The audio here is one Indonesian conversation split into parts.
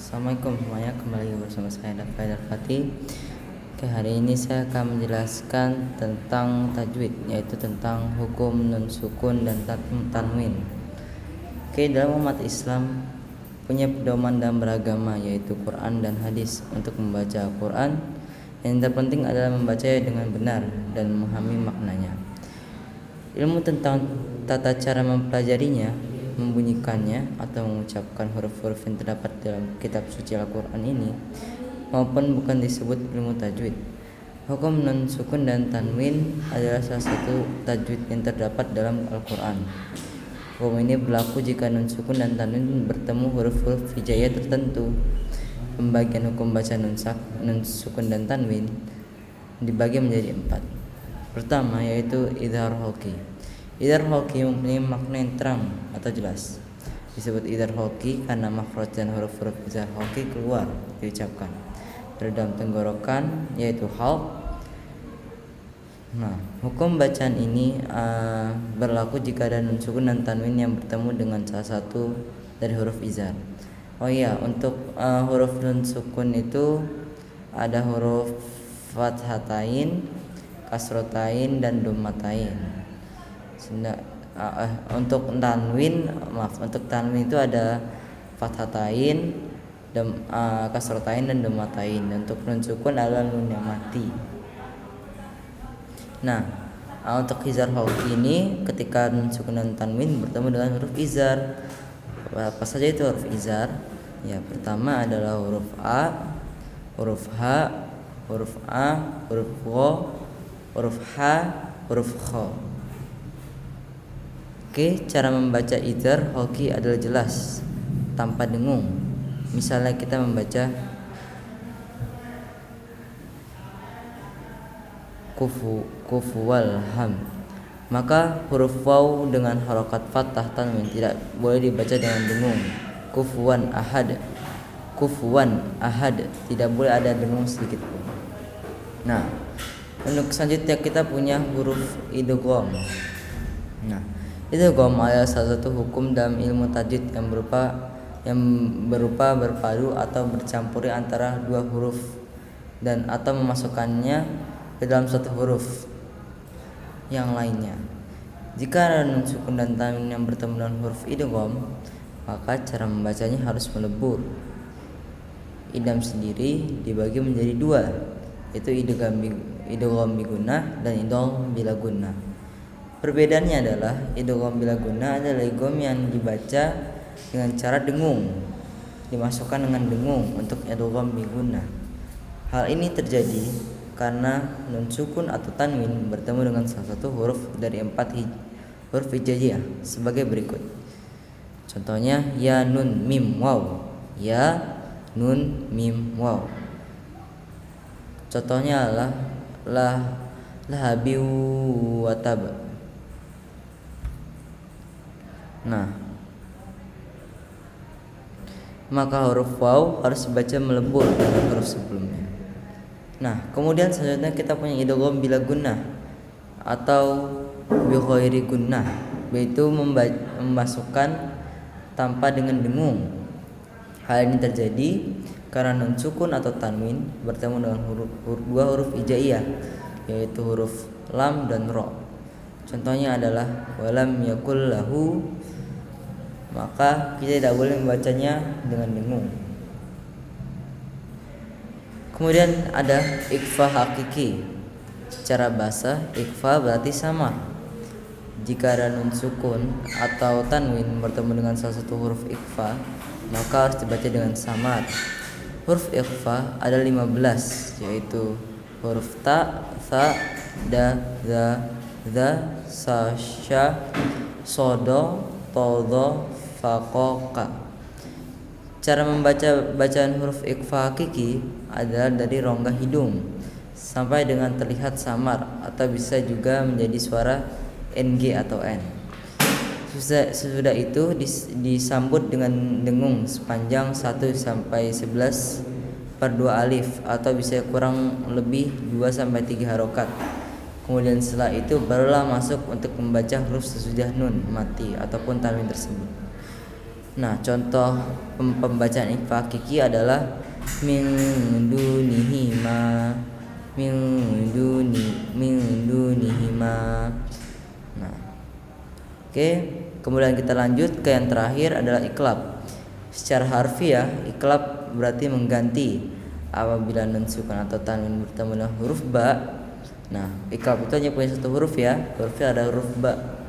Assalamualaikum semuanya, kembali bersama saya Dafa Darfati. Oke, hari ini saya akan menjelaskan tentang tajwid, yaitu tentang hukum nun sukun dan tanwin. Oke, dalam umat Islam punya pedoman dalam beragama, yaitu Quran dan hadis. Untuk membaca Quran, yang terpenting adalah membacanya dengan benar dan memahami maknanya. Ilmu tentang tata cara mempelajarinya, membunyikannya atau mengucapkan huruf-huruf yang terdapat dalam kitab suci Al-Quran ini maupun bukan disebut ilmu tajwid. Hukum nun sukun dan tanwin adalah salah satu tajwid yang terdapat dalam Al-Quran. Hukum ini berlaku jika nun sukun dan tanwin bertemu huruf-huruf hijaiyah tertentu. Pembagian hukum baca nun sukun dan tanwin dibagi menjadi 4. Pertama yaitu idhar hoki. Idhar hoki mempunyai makna yang terang atau jelas. Disebut idhar hoki karena makhraj dan huruf-huruf idhar hoki keluar diucapkan dari dalam tenggorokan, yaitu halq. Nah, hukum bacaan ini berlaku jika ada nun sukun dan tanwin yang bertemu dengan salah satu dari huruf izhar. Oh iya, untuk huruf nun sukun itu ada huruf fathatain, kasrotain, dan dhammatain. Untuk tanwin itu ada fathatain, kasrotain, dan dhammatain. Untuk nun sukun adalah nun yang mati. Nah, untuk izhar hoki ini ketika nun sukun dan tanwin bertemu dengan huruf izhar. Apa saja itu huruf izhar? Ya, pertama adalah huruf A, huruf H, huruf A, huruf Gho, huruf H, huruf Kho. Oke, cara membaca idhar hoki adalah jelas tanpa dengung. Misalnya kita membaca kufuwal ham, maka huruf waw dengan harokat fathah tanwin tidak boleh dibaca dengan dengung. Kufuwan ahad tidak boleh ada dengung sedikit pun. Nah, untuk selanjutnya kita punya huruf idgham. Nah, idgham adalah salah satu hukum dalam ilmu tajwid yang berupa berpadu atau bercampuri antara dua huruf dan atau memasukkannya ke dalam satu huruf yang lainnya. Jika ada nun sukun dan tanwin yang bertemu dengan huruf idgham, maka cara membacanya harus melebur. Idgham sendiri dibagi menjadi 2, yaitu idgham bi gunnah dan idgham bila gunnah. Perbedaannya adalah idgham bila gunnah adalah idgham yang dibaca dengan cara dengung, dimasukkan dengan dengung. Untuk idgham bi gunnah, hal ini terjadi karena nun sukun atau tanwin bertemu dengan salah satu huruf dari 4 huruf hijaiyah sebagai berikut. Contohnya ya nun mim waw, ya nun mim waw. Contohnya adalah lahabiu watab. Nah, maka huruf waw harus dibaca melebur dengan huruf sebelumnya. Nah, kemudian selanjutnya kita punya idgham bila gunnah atau bi ghairi gunnah, yaitu memasukkan tanpa dengan dengung. Hal ini terjadi karena nun sukun atau tanwin bertemu dengan dua huruf hijaiyah, yaitu huruf lam dan ro. Contohnya adalah walam yakul lahu, maka kita tidak boleh membacanya dengan dengung. Kemudian ada ikhfa hakiki. Secara bahasa, ikhfa berarti samar. Jika ada nun sukun atau tanwin bertemu dengan salah satu huruf ikhfa, maka harus dibaca dengan samar. Huruf ikhfa ada 15, yaitu huruf ta, tha, da, za, sa, sya, sodo, todo, fa, ko, ka. Cara membaca bacaan huruf ikhfa hakiki adalah dari rongga hidung sampai dengan terlihat samar, atau bisa juga menjadi suara ng atau n. Sesudah itu disambut dengan dengung sepanjang 1 sampai 11/2 alif, atau bisa kurang lebih 2 sampai 3 harokat. Kemudian setelah itu barulah masuk untuk membaca huruf sesudah nun mati ataupun tanwin tersebut. Nah, contoh pembacaan ikhfa hakiki adalah min dunihima, min dunihima. Nah, oke, kemudian kita lanjut ke yang terakhir adalah iklab. Secara harfiah, iklab berarti mengganti apabila nun sukun atau tanwin bertemu dengan huruf ba. Nah, iklab itu hanya punya satu huruf ya, hurufnya ada huruf ba.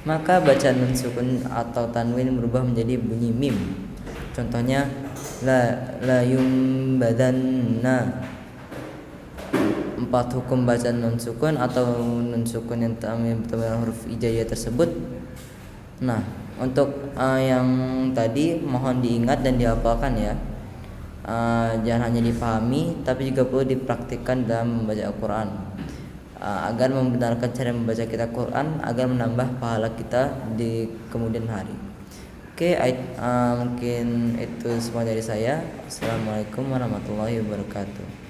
Maka bacaan nun sukun atau tanwin berubah menjadi bunyi mim. Contohnya la yumbadanna. 4 hukum bacaan nun sukun atau nun sukun yang bertemu dengan huruf hijaiyah tersebut. Nah, untuk yang tadi mohon diingat dan dihafalkan ya. Jangan hanya dipahami tapi juga perlu dipraktikkan dalam membaca Al-Quran, agar membenarkan cara membaca kita Quran, agar menambah pahala kita di kemudian hari. Oke, mungkin itu semua dari saya. Assalamualaikum warahmatullahi wabarakatuh.